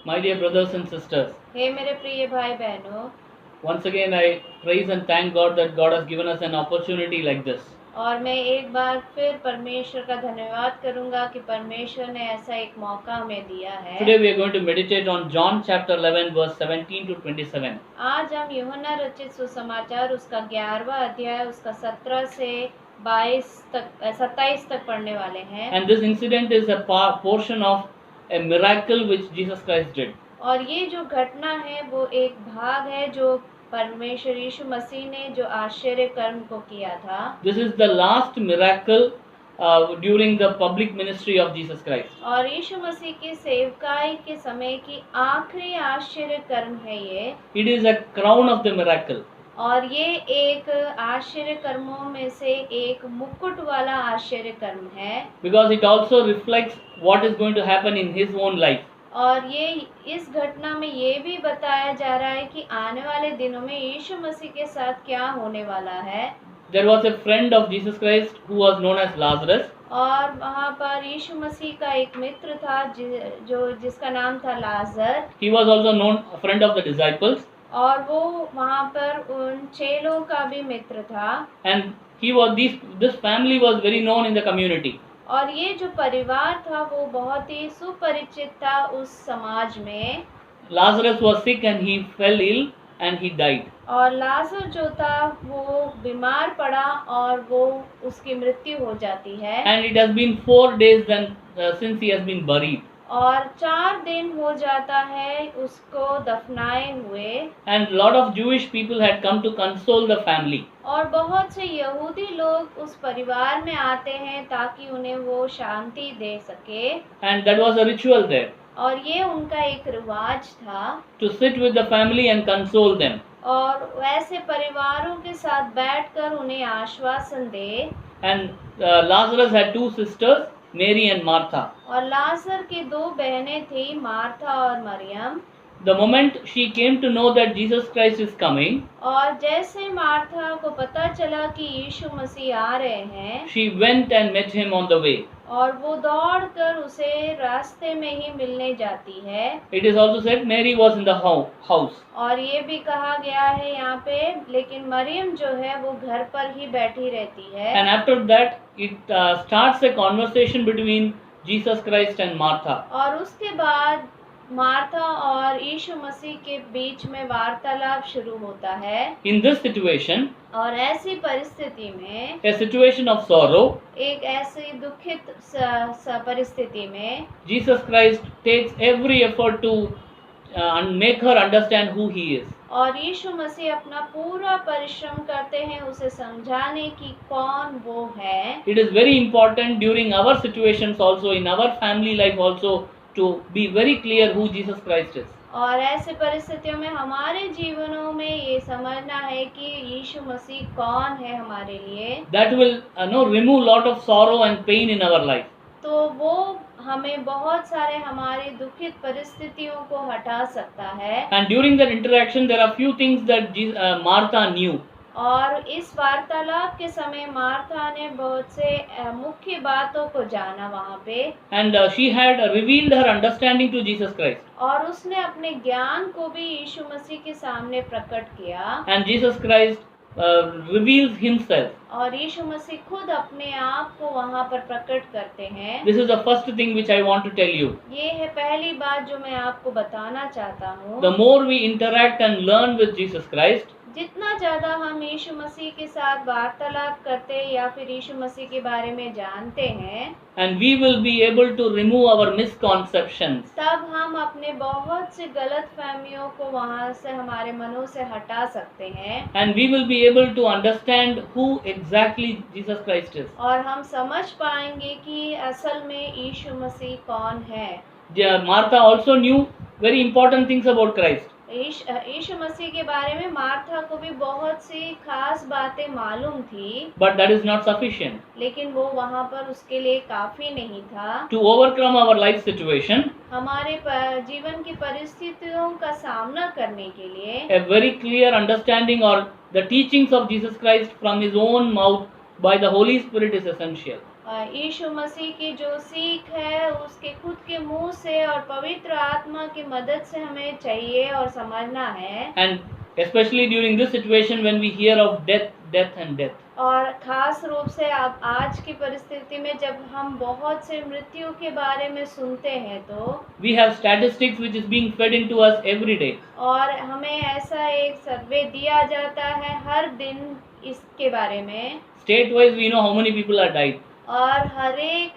My dear brothers and sisters, हे मेरे प्रिय भाई बहनों, once again I praise and thank God that God has given us an opportunity like this. और मैं एक बार फिर परमेश्वर का धन्यवाद करूंगा कि परमेश्वर ने ऐसा एक मौका हमें दिया है। Today we are going to meditate on John chapter 11 verse 17 to 27. आज हम यूहन्ना रचित सुसमाचार उसका 11वां अध्याय उसका 17 से 27 तक पढ़ने वाले हैं। And this incident is a portion of a miracle which Jesus Christ did. और ये जो घटना है वो एक भाग है जो परमेश्वर यीशु मसीह ने जो आश्चर्य कर्म को किया था। This is the last miracle during the public ministry of Jesus Christ. और यीशु मसीह की सेवकाई के समय की आखिरी आश्चर्य कर्म है ये। It is a crown of the miracle. और ये एक आश्चर्य कर्मों में से एक मुकुट वाला आश्चर्य कर्म है। Because it also reflects what is going to happen in his own life. और ये इस घटना में ये भी बताया जा रहा है कि आने वाले दिनों में यीशु मसीह के साथ क्या होने वाला है। There was a friend of Jesus Christ who was known as Lazarus. और वहाँ पर यीशु मसीह का एक मित्र था जिसका नाम था लाजर। He was also known a friend of the disciples. और वो वहाँ पर उन चेलों का भी मित्र था। And he was this family was very known in the community. और ये जो परिवार था वो बहुत ही सुपरिचित था उस समाज में। Lazarus was sick and he fell ill and he died. और लाजर जो था वो बीमार पड़ा और वो उसकी मृत्यु हो जाती है। And it has been 4 days since he has been buried. और 4 दिन हो जाता है उसको दफनाए हुए। And lot of Jewish people had come to console the family. और बहुत से यहूदी लोग उस परिवार में आते हैं ताकि उन्हें वो शांति दे सके। And that was a ritual there. और ये उनका एक रिवाज था to sit with the family and console them. और वैसे परिवारों के साथ बैठकर उन्हें आश्वासन दे। And Lazarus had 2 sisters, Mary and Martha. और लाजर की 2 बहनें थी, मार्था और Maryam. The moment she came to know that Jesus Christ is coming, और जैसे मार्था को पता चला कि यीशु मसीह आ रहे हैं, she went and met him on the way. और वो दौड़कर उसे रास्ते में ही मिलने जाती है। It is also said Mary was in the house. और ये भी कहा गया है यहाँ पे, लेकिन मरियम जो है वो घर पर ही बैठी रहती है। And after that, it starts a conversation between Jesus Christ and Martha. और उसके बाद मार्था और यीशु मसीह के बीच में वार्तालाप शुरू होता है। In this situation, और ऐसी परिस्थिति में, a situation of sorrow, एक ऐसी दुखित परिस्थिति में, Jesus Christ takes every effort to make her understand who he is. और यीशु मसीह अपना पूरा परिश्रम करते हैं उसे समझाने की कौन वो है। It is very important during our situations also, in our family life also, to be very clear who Jesus Christ is. और ऐसे परिस्थितियों में हमारे जीवनों में ये समझना है कि यीशु मसीह कौन है हमारे लिए। That will remove lot of sorrow and pain in our life. तो वो हमें बहुत सारे हमारी दुखित परिस्थितियों को हटा सकता है। And during that interaction, there are few things that Martha knew. और इस वार्तालाप के समय मार्था ने बहुत से मुख्य बातों को जाना वहाँ पे। And she had revealed her understanding to Jesus Christ. और उसने अपने ज्ञान को भी यीशु मसीह के सामने प्रकट किया। And Jesus Christ reveals himself. और यीशु मसीह खुद अपने आप को वहाँ पर प्रकट करते हैं। This is the first thing which I want to tell you. ये है पहली बात जो मैं आपको बताना चाहता हूँ। The more we interact and learn with Jesus Christ, जितना ज़्यादा हम यीशु मसीह के साथ वार्तालाप करते हैं या फिर यीशु मसीह के बारे में जानते हैं, and we will be able to remove our misconceptions. तब हम अपने बहुत से गलत फहमियों को वहाँ से हमारे मनों से हटा सकते हैं। And we will be able to understand who exactly Jesus Christ is. और हम समझ पाएंगे कि असल में यीशु मसीह कौन है। Martha also knew very important things about Christ. यीशु मसीह के बारे में मार्था को भी बहुत सी खास बातें मालूम थी। But that is not sufficient. लेकिन वो वहाँ पर उसके लिए काफी नहीं था। To overcome our life situation, हमारे जीवन की परिस्थितियों का सामना करने के लिए a very clear understanding or the teachings of Jesus Christ from his own mouth by the Holy Spirit is essential. यीशु मसीह की जो सीख है उसके खुद के मुंह से और पवित्र आत्मा की मदद से हमें चाहिए और समझना है। And especially during this situation when we hear of death and death. और खास रूप से अब आज की परिस्थिति में जब हम बहुत से मृत्यु के बारे में सुनते हैं तो We have statistics which is being fed into us every day. और हमें ऐसा एक सर्वे दिया जाता है हर दिन इसके बारे में। State wise we know how many people are died. और हर एक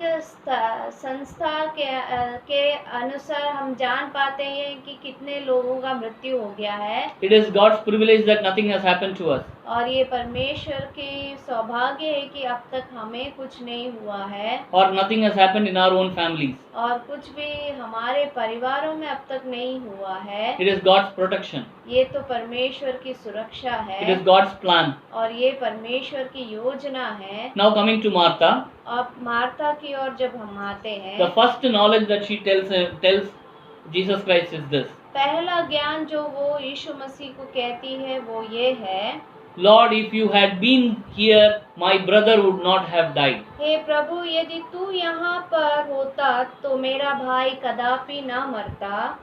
संस्था के अनुसार हम जान पाते हैं कि कितने लोगों का मृत्यु हो गया है। It is God's privilege that nothing has happened to us. और ये परमेश्वर की सौभाग्य है कि अब तक हमें कुछ नहीं हुआ है Or nothing has happened in our own families. और कुछ भी हमारे परिवारों में अब तक नहीं हुआ है। It is God's protection. ये तो परमेश्वर की सुरक्षा It है is God's plan. और ये परमेश्वर की योजना है। Now coming to Martha, अब मार्था की ओर जब हम आते हैं, the first knowledge that she tells Jesus Christ is this. पहला ज्ञान जो वो यीशु मसीह को कहती है वो ये है, Lord, if you had been here, my brother would not have died. हे प्रभु, यदि तू यहाँ पर होता तो मेरा भाई कदापि ना मरता।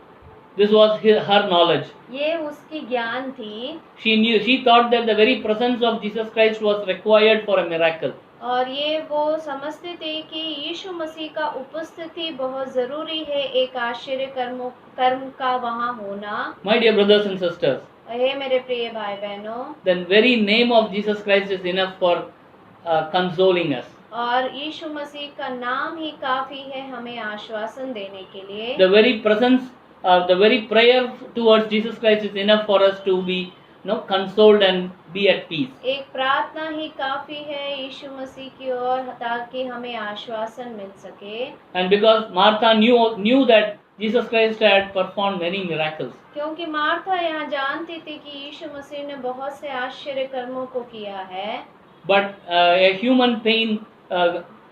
This was her knowledge. ये उसकी ज्ञान थी She thought that the very presence of Jesus Christ was required for a miracle. और ये वो समझते थे कि यीशु मसीह का उपस्थिति बहुत ज़रूरी है एक आश्चर्य कर्म का वहाँ होना। My dear brothers and sisters, हे मेरे प्रिय भाई बहनों, the very name of Jesus Christ is enough for consoling us. और यीशु मसीह का नाम ही काफ़ी है हमें आश्वासन देने के लिए। The very presence, the very prayer towards Jesus Christ is enough for us to be consoled and be at peace. एक प्रार्थना ही काफ़ी है यीशु मसीह की ओर ताकि हमें आश्वासन मिल सके। And because Martha knew that Jesus Christ had performed many miracles. क्योंकि मार्था यहाँ जानती थी कि यीशु मसीह ने बहुत से आश्चर्य कर्मों को किया है। But a human pain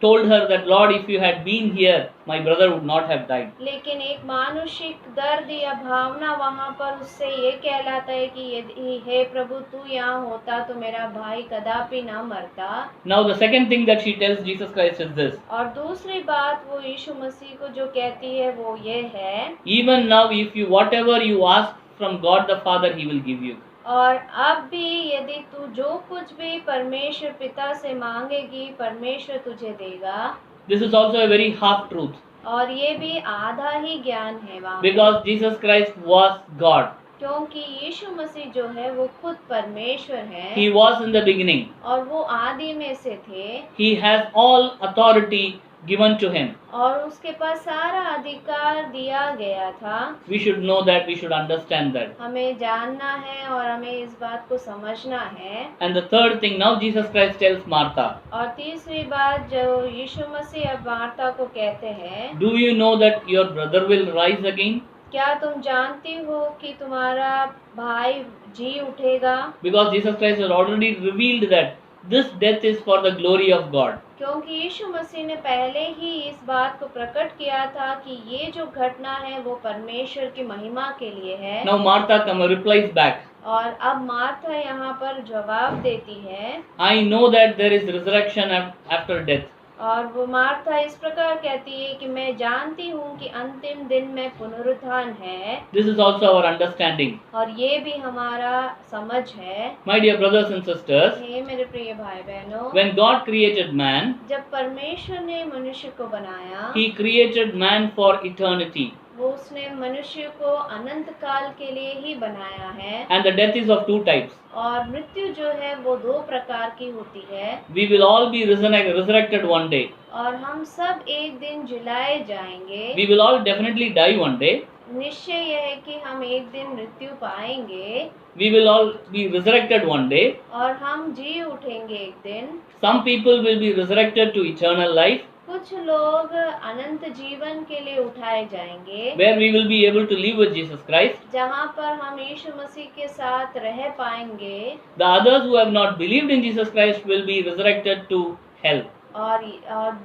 told her that, Lord, if you had been here, my brother would not have died. लेकिन एक मानुषिक दर्द या भावना वहाँ पर उससे ये कहलाता है कि यदि हे प्रभु तू यहाँ होता तो मेरा भाई कदापि ना मरता। Now the second thing that she tells Jesus Christ is this. और दूसरी बात वो यीशु मसीह को जो कहती है वो ये है, Even now, if you whatever you ask from God the Father, He will give you. और अब भी यदि तू जो कुछ भी परमेश्वर पिता से मांगेगी परमेश्वर तुझे देगा। This is also a very half truth. और ये भी आधा ही ज्ञान है वहाँ पे। Because Jesus Christ was God. क्योंकि यीशु मसीह जो है वो खुद परमेश्वर है He was in the beginning. और वो आदि में से थे He has all authority given to Him. और उसके पास सारा अधिकार दिया गया था। We should know that, we should understand that. हमें जानना है और हमें इस बात को समझना है। And the third thing, now Jesus Christ tells Martha, और तीसरी बात जो यीशु मसीह अब मार्था को कहते हैं, do you know that your brother will rise again? क्या तुम जानती हो कि तुम्हारा भाई जी उठेगा? Because Jesus Christ has already revealed that this death is for the glory of God. क्योंकि यीशु मसीह ने पहले ही इस बात को प्रकट किया था कि ये जो घटना है वो परमेश्वर की महिमा के लिए है। Now Martha replies back, और अब मार्था यहाँ पर जवाब देती है, I know that there is resurrection after death. और वो मार्था इस प्रकार कहती है कि मैं जानती हूँ कि अंतिम दिन में पुनरुत्थान है। This is also our understanding. और ये भी हमारा समझ है। My dear brothers and sisters, हे मेरे प्रिय भाई बहनों, when God created man, जब परमेश्वर ने मनुष्य को बनाया, He created man for eternity. वो उसने मनुष्य को अनंत काल के लिए ही बनाया है। And the death is of two types. और मृत्यु जो है वो दो प्रकार की होती है। We will all be resurrected one day. और हम सब एक दिन जिलाए जाएंगे। We will all definitely die one day. निश्चय यह है कि हम एक दिन मृत्यु पाएंगे। We will all be resurrected one day. और हम जी उठेंगे एक दिन। Some people will be resurrected to eternal life, कुछ लोग अनंत जीवन के लिए उठाए जाएंगे, where we will be able to live with Jesus Christ. जहाँ पर हम यीशु मसीह के साथ रह पाएंगे। The others who have not believed in Jesus Christ will be resurrected to hell. और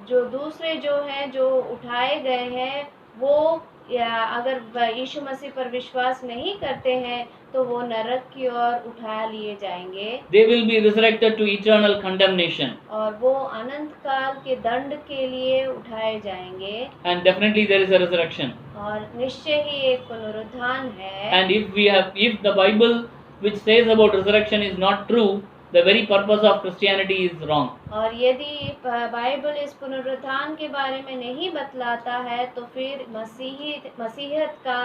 जो दूसरे जो हैं जो उठाए गए हैं वो या अगर यीशु मसीह पर विश्वास नहीं करते हैं तो वो नरक की ओर उठा लिए जाएंगे They will be resurrected to eternal condemnation. और वो अनंत काल के दंड के लिए उठाए जाएंगे And definitely there is a resurrection. और निश्चय ही एक पुनरुत्थान है And if the Bible which says about resurrection is not true, the very purpose of Christianity is wrong. और यदि बाइबल इस पुनरुत्थान के बारे में नहीं बतलाता है तो फिर मसीहियत का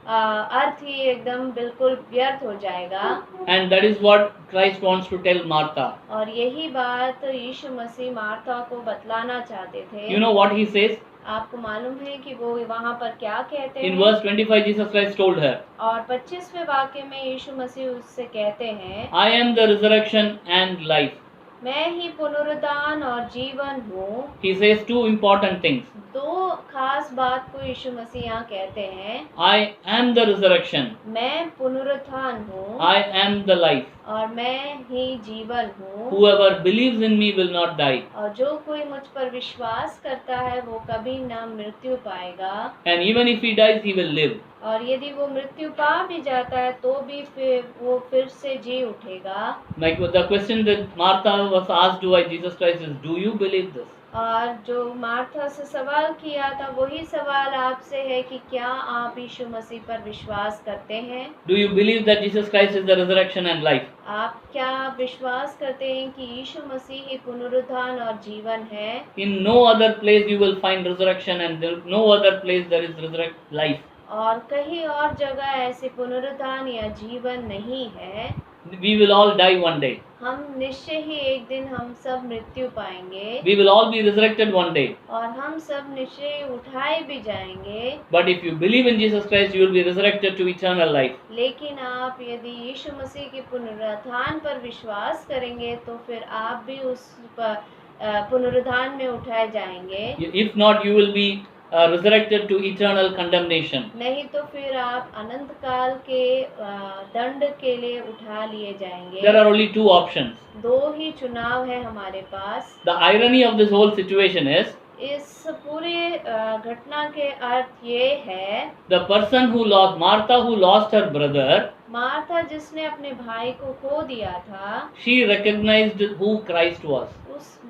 अर्थ ही एकदम बिल्कुल व्यर्थ हो जाएगा And that is what Christ wants to tell Martha. और यही बात यीशु मसीह मार्था को बतलाना चाहते थे You know what he says? आपको मालूम है कि वो वहाँ पर क्या कहते In हैं verse 25, Jesus Christ told her, और 25वें वाक्य में यीशु मसीह उससे कहते हैं I am the resurrection and life. मैं ही पुनरुत्थान और जीवन हूँ He says two important things. दो खास बात को यीशु मसीह यहाँ कहते हैं I am the resurrection. मैं पुनरुत्थान हूँ I am the life. और मैं ही जीवन हूँ Whoever believes in me will not die. और जो कोई मुझ पर विश्वास करता है वो कभी न मृत्यु पाएगा And even if he dies, he will live. और यदि वो मृत्यु पा भी जाता है तो भी फिर से जी उठेगा Like the question that Martha was asked by Jesus Christ is, do you believe this? और जो मार्था से सवाल किया था वही सवाल आपसे है कि क्या आप यीशु मसीह पर विश्वास करते हैं Do you believe that Jesus Christ is the resurrection and life? आप क्या विश्वास करते हैं कि यीशु मसीह ही पुनरुत्थान और जीवन है In no other place you will find resurrection and no other place there is life. और कहीं और जगह ऐसे पुनरुत्थान या जीवन नहीं है We will all die one day. हम निश्चय ही एक दिन हम सब मृत्यु पाएंगे We will all be resurrected one day. और हम सब निश्चय उठाए भी जाएंगे But if you believe in Jesus Christ, you will be resurrected to eternal life. लेकिन आप यदि यीशु मसीह के पुनरुत्थान पर विश्वास करेंगे तो फिर आप भी उस पुनरुत्थान में उठाए जाएंगे If not, you will be resurrected to eternal condemnation. नहीं तो फिर आप अनंत काल के दंड के लिए उठा लिए जाएंगे There are only two options. दो ही चुनाव है हमारे पास The irony of this whole situation is, इस पूरे घटना के अर्थ ये है the person who lost, Martha who lost her brother, Martha जिसने अपने भाई को खो दिया था she recognized who Christ was.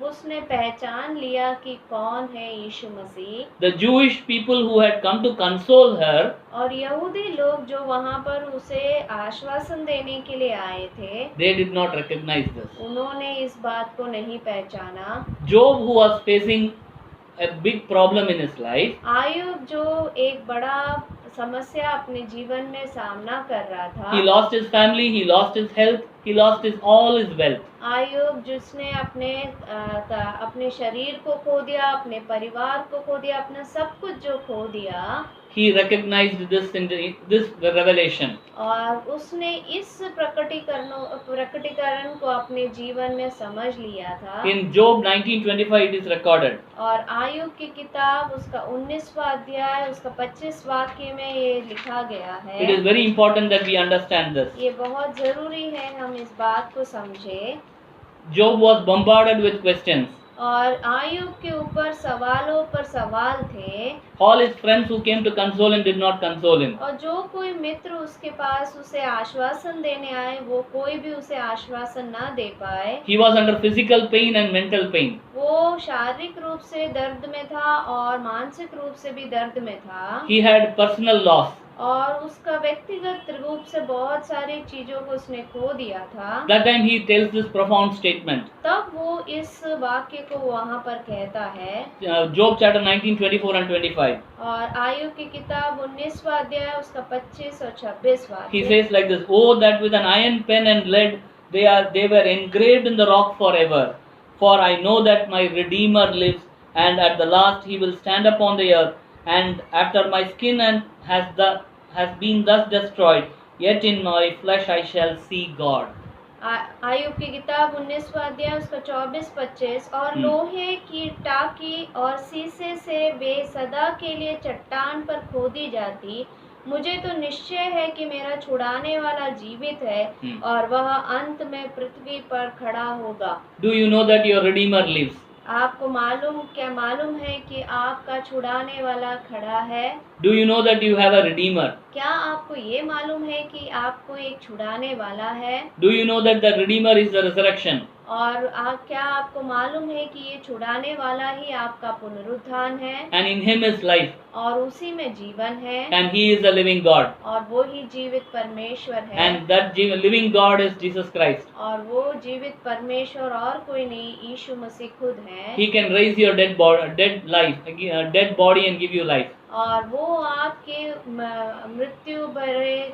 उसने पहचान लिया कि कौन है यीशु मसीह The Jewish people who had come to console her, और यहूदी लोग जो वहाँ पर उसे आश्वासन देने के लिए आए थे they did not recognize this. उन्होंने इस बात को नहीं पहचाना Job, who was facing a big problem in his life, Ayub जो एक बड़ा समस्या अपने जीवन में सामना कर रहा था he lost his family, he lost his health, he lost all his wealth. Ayub जिसने अपने शरीर को खो दिया अपने परिवार को खो दिया अपना सब कुछ जो खो दिया He recognized this in this revelation. और उसने इस प्रकटीकरण को अपने जीवन में समझ लिया था In Job 19:25 it is recorded. और आयुब की किताब उसका 19वां अध्याय उसका 25 वाक्य में ये लिखा गया है It is very important that we understand this. ये बहुत जरूरी है हम इस बात को समझें Job was bombarded with questions. और आयुब के ऊपर सवालों पर सवाल थे All his friends who came to console him did not console him. और जो कोई मित्र उसके पास उसे आश्वासन देने आए वो कोई भी उसे आश्वासन ना दे पाए He was under physical pain and mental pain. वो शारीरिक रूप से दर्द में था और मानसिक रूप से भी दर्द में था He had personal loss. और उसका व्यक्तिगत रूप से बहुत सारी चीजों को उसने खो दिया था That time he tells this profound statement. तब वो इस वाक्य को वहाँ पर कहता है Job chapter 19:24 and 25. और आयुब की किताब 19वां अध्याय उसका 25 और 26 He वाक्य says like this, "Oh, that with an iron pen and lead they were engraved in the rock forever. For I know that my Redeemer lives, and at the last he will stand upon the earth. And after my skin has been thus destroyed, yet in my flesh I shall see God." Ayub की किताब 19वां अध्याय उसका 24-25 और लोहे की टाकी और शीशे से वे सदा के लिए चट्टान पर खोदी जाती मुझे तो निश्चय है कि मेरा छुड़ाने वाला जीवित है और वह अंत में पृथ्वी पर खड़ा होगा Do you know that your Redeemer lives? आपको क्या मालूम है कि आपका छुड़ाने वाला खड़ा है? Do you know that you have a Redeemer? क्या आपको ये मालूम है कि आपको एक छुड़ाने वाला है? Do you know that the Redeemer is the resurrection? और क्या आपको मालूम है कि ये छुड़ाने वाला ही आपका पुनरुत्थान है? And in him is life, और उसी में जीवन है, and he is the living God. और वो ही जीवित परमेश्वर है। And that living God is Jesus Christ. और वो जीवित परमेश्वर और कोई नहीं, यीशु मसीह खुद है। He can raise your dead body and give you life. और वो आपके मृत्यु भरे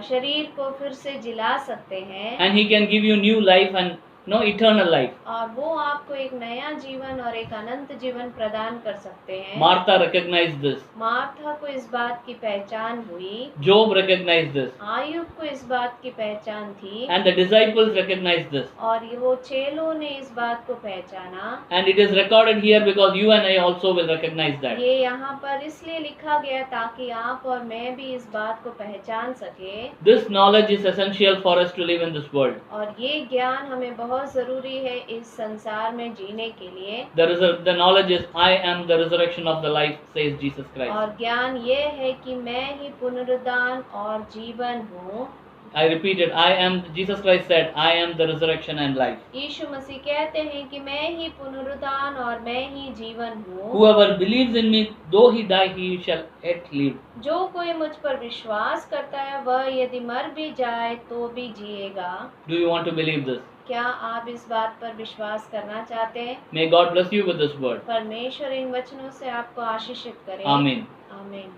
शरीर को फिर से जिला सकते हैं। And he can give you new life and eternal life. और वो आपको एक नया जीवन और एक अनंत जीवन प्रदान कर सकते हैं। Martha recognized this. मार्था को इस बात की पहचान हुई। Job recognized this. आयुब को इस बात की पहचान थी। And the disciples recognized this. और वो चेलों ने इस बात को पहचाना। And it is recorded here because you and I also will recognize that. ये यहाँ पर इसलिए लिखा गया ताकि आप और मैं भी इस बात को पहचान सके। This knowledge is essential for us to live in this world. और ये ज्ञान हमें बहुत जरूरी है इस संसार में जीने के लिए। The knowledge is I am the resurrection of the life, says Jesus Christ. और ज्ञान ये है कि मैं ही पुनरुत्थान और जीवन हूँ। I repeat it. I am. Jesus Christ said, "I am the resurrection and life." यीशु मसीह कहते हैं कि मैं ही पुनरुत्थान और मैं ही जीवन हूँ। Whoever believes in me, though he die, he shall yet live. जो कोई मुझ पर विश्वास करता है वह यदि मर भी जाए तो भी जिएगा। Do you want to believe this? क्या आप इस बात पर विश्वास करना चाहते हैं? May God bless you with this word. परमेश्वर इन वचनों से आपको आशीषित करे। Amen. आमीन।